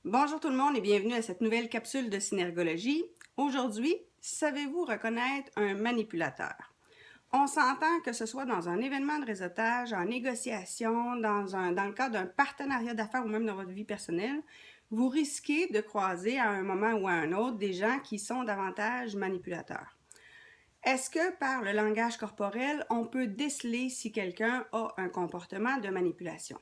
Bonjour tout le monde et bienvenue à cette nouvelle capsule de synergologie. Aujourd'hui, savez-vous reconnaître un manipulateur? On s'entend que ce soit dans un événement de réseautage, en négociation, dans le cadre d'un partenariat d'affaires ou même dans votre vie personnelle, vous risquez de croiser à un moment ou à un autre des gens qui sont davantage manipulateurs. Est-ce que par le langage corporel, on peut déceler si quelqu'un a un comportement de manipulation?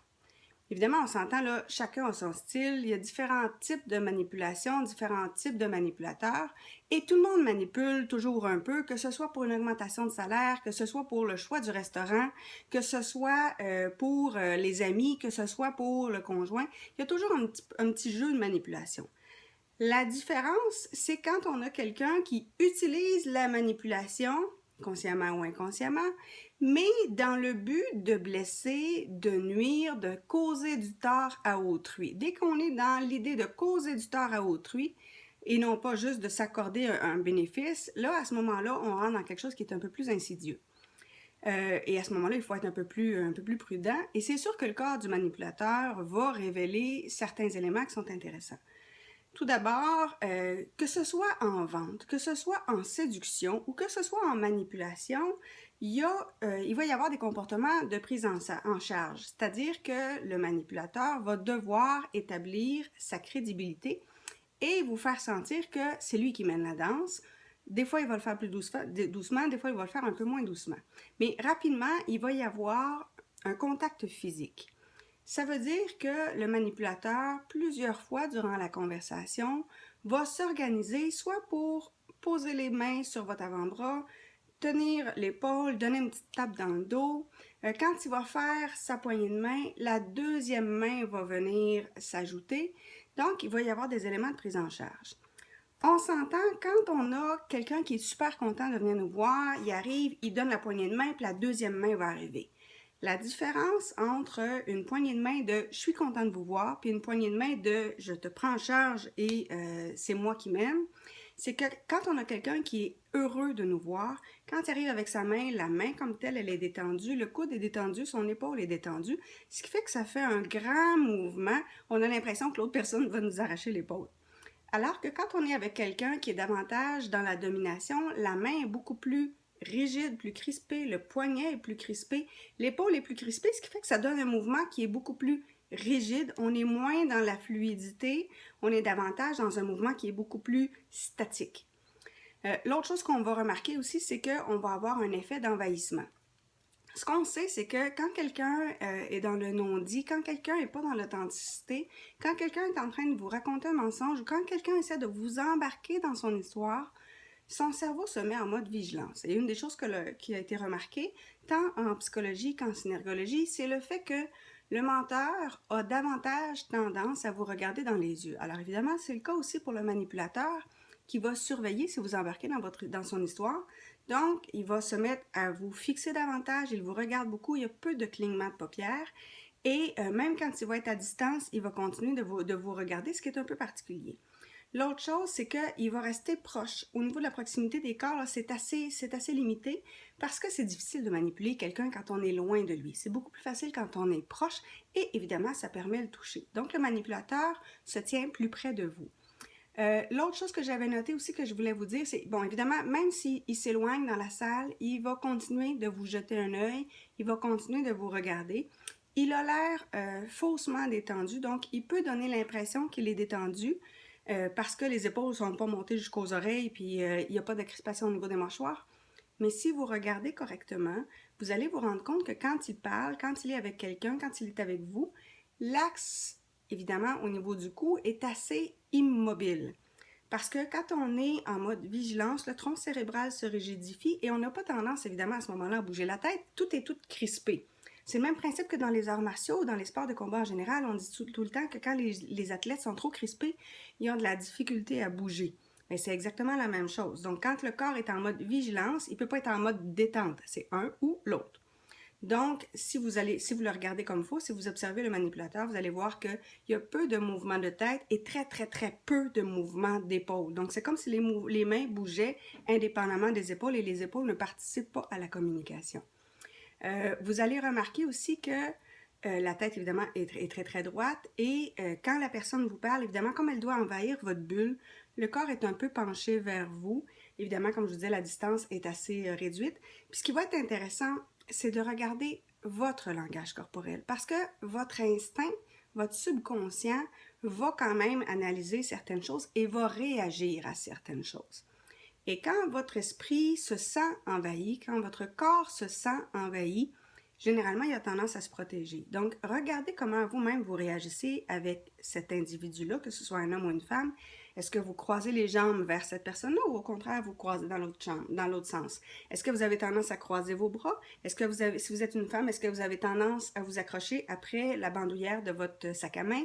Évidemment, on s'entend là, chacun a son style, il y a différents types de manipulation, différents types de manipulateurs, et tout le monde manipule toujours un peu, que ce soit pour une augmentation de salaire, que ce soit pour le choix du restaurant, que ce soit pour les amis, que ce soit pour le conjoint, il y a toujours un petit jeu de manipulation. La différence, c'est quand on a quelqu'un qui utilise la manipulation, consciemment ou inconsciemment, mais dans le but de blesser, de nuire, de causer du tort à autrui. Dès qu'on est dans l'idée de causer du tort à autrui, et non pas juste de s'accorder un bénéfice, là, à ce moment-là, on rentre dans quelque chose qui est un peu plus insidieux. Et à ce moment-là, il faut être un peu plus prudent. Et c'est sûr que le corps du manipulateur va révéler certains éléments qui sont intéressants. Tout d'abord, que ce soit en vente, que ce soit en séduction ou que ce soit en manipulation, il va y avoir des comportements de prise en charge. C'est-à-dire que le manipulateur va devoir établir sa crédibilité et vous faire sentir que c'est lui qui mène la danse. Des fois, il va le faire plus doucement, des fois, il va le faire un peu moins doucement. Mais rapidement, il va y avoir un contact physique. Ça veut dire que le manipulateur, plusieurs fois durant la conversation, va s'organiser soit pour poser les mains sur votre avant-bras, tenir l'épaule, donner une petite tape dans le dos. Quand il va faire sa poignée de main, la deuxième main va venir s'ajouter. Donc, il va y avoir des éléments de prise en charge. On s'entend quand on a quelqu'un qui est super content de venir nous voir, il arrive, il donne la poignée de main, puis la deuxième main va arriver. La différence entre une poignée de main de « je suis content de vous voir » puis une poignée de main de « je te prends en charge et c'est moi qui mène », c'est que quand on a quelqu'un qui est heureux de nous voir, quand il arrive avec sa main, la main comme telle, elle est détendue, le coude est détendu, son épaule est détendue, ce qui fait que ça fait un grand mouvement, on a l'impression que l'autre personne va nous arracher l'épaule. Alors que quand on est avec quelqu'un qui est davantage dans la domination, la main est beaucoup plus rigide, plus crispée, le poignet est plus crispé, l'épaule est plus crispée, ce qui fait que ça donne un mouvement qui est beaucoup plus rigide. On est moins dans la fluidité, on est davantage dans un mouvement qui est beaucoup plus statique. L'autre chose qu'on va remarquer aussi, c'est qu'on va avoir un effet d'envahissement. Ce qu'on sait, c'est que quand quelqu'un est dans le non-dit, quand quelqu'un n'est pas dans l'authenticité, quand quelqu'un est en train de vous raconter un mensonge ou quand quelqu'un essaie de vous embarquer dans son histoire, son cerveau se met en mode vigilance. Et une des choses qui a été remarquée, tant en psychologie qu'en synergologie, c'est le fait que le menteur a davantage tendance à vous regarder dans les yeux. Alors évidemment, c'est le cas aussi pour le manipulateur qui va surveiller si vous embarquez dans son histoire. Donc, il va se mettre à vous fixer davantage, il vous regarde beaucoup, il y a peu de clignements de paupières. Et même quand il va être à distance, il va continuer de vous regarder, ce qui est un peu particulier. L'autre chose, c'est qu'il va rester proche. Au niveau de la proximité des corps, c'est assez limité parce que c'est difficile de manipuler quelqu'un quand on est loin de lui. C'est beaucoup plus facile quand on est proche et évidemment, ça permet le toucher. Donc, le manipulateur se tient plus près de vous. L'autre chose que j'avais noté aussi que je voulais vous dire, c'est, bon, évidemment, même s'il s'éloigne dans la salle, il va continuer de vous jeter un œil, il va continuer de vous regarder. Il a l'air faussement détendu, donc il peut donner l'impression qu'il est détendu parce que les épaules ne sont pas montées jusqu'aux oreilles puis il n'y a pas de crispation au niveau des mâchoires. Mais si vous regardez correctement, vous allez vous rendre compte que quand il parle, quand il est avec quelqu'un, quand il est avec vous, l'axe, évidemment, au niveau du cou est assez immobile. Parce que quand on est en mode vigilance, le tronc cérébral se rigidifie et on n'a pas tendance, évidemment, à ce moment-là, à bouger la tête. Tout est tout crispé. C'est le même principe que dans les arts martiaux ou dans les sports de combat en général. On dit tout le temps que quand les athlètes sont trop crispés, ils ont de la difficulté à bouger. Mais c'est exactement la même chose. Donc, quand le corps est en mode vigilance, il ne peut pas être en mode détente. C'est un ou l'autre. Donc, si vous le regardez comme il faut, si vous observez le manipulateur, vous allez voir qu'il y a peu de mouvements de tête et très, très, très peu de mouvements d'épaule. Donc, c'est comme si les mains bougeaient indépendamment des épaules et les épaules ne participent pas à la communication. Vous allez remarquer aussi que La tête, évidemment, est très, très droite. Et quand la personne vous parle, évidemment, comme elle doit envahir votre bulle, le corps est un peu penché vers vous. Évidemment, comme je vous disais, la distance est assez réduite. Puis ce qui va être intéressant, c'est de regarder votre langage corporel. Parce que votre instinct, votre subconscient va quand même analyser certaines choses et va réagir à certaines choses. Et quand votre esprit se sent envahi, quand votre corps se sent envahi, généralement, il a tendance à se protéger. Donc, regardez comment vous-même vous réagissez avec cet individu-là, que ce soit un homme ou une femme. Est-ce que vous croisez les jambes vers cette personne-là ou au contraire, vous croisez dans l'autre sens? Est-ce que vous avez tendance à croiser vos bras? Est-ce que vous avez, si vous êtes une femme, est-ce que vous avez tendance à vous accrocher après la bandoulière de votre sac à main?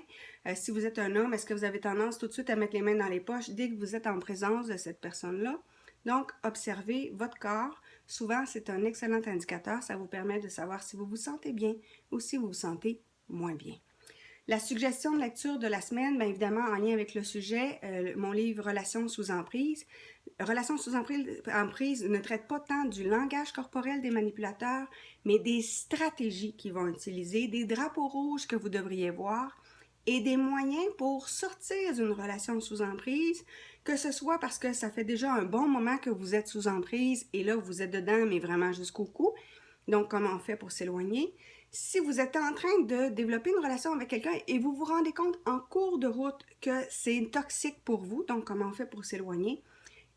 Si vous êtes un homme, est-ce que vous avez tendance tout de suite à mettre les mains dans les poches dès que vous êtes en présence de cette personne-là? Donc, observez votre corps. Souvent, c'est un excellent indicateur. Ça vous permet de savoir si vous vous sentez bien ou si vous vous sentez moins bien. La suggestion de lecture de la semaine, bien évidemment, en lien avec le sujet, mon livre Relations sous emprise. Relations sous emprise ne traite pas tant du langage corporel des manipulateurs, mais des stratégies qu'ils vont utiliser, des drapeaux rouges que vous devriez voir et des moyens pour sortir d'une relation sous emprise, que ce soit parce que ça fait déjà un bon moment que vous êtes sous emprise et là, vous êtes dedans, mais vraiment jusqu'au cou. Donc, comment on fait pour s'éloigner? Si vous êtes en train de développer une relation avec quelqu'un et vous vous rendez compte en cours de route que c'est toxique pour vous, donc comment on fait pour s'éloigner?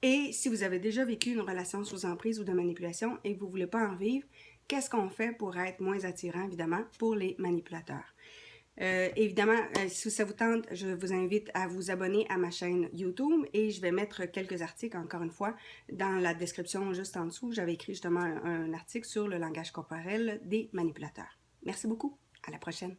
Et si vous avez déjà vécu une relation sous emprise ou de manipulation et que vous ne voulez pas en vivre, qu'est-ce qu'on fait pour être moins attirant, évidemment, pour les manipulateurs? Évidemment, si ça vous tente, je vous invite à vous abonner à ma chaîne YouTube et je vais mettre quelques articles, encore une fois, dans la description juste en dessous. J'avais écrit justement un article sur le langage corporel des manipulateurs. Merci beaucoup. À la prochaine.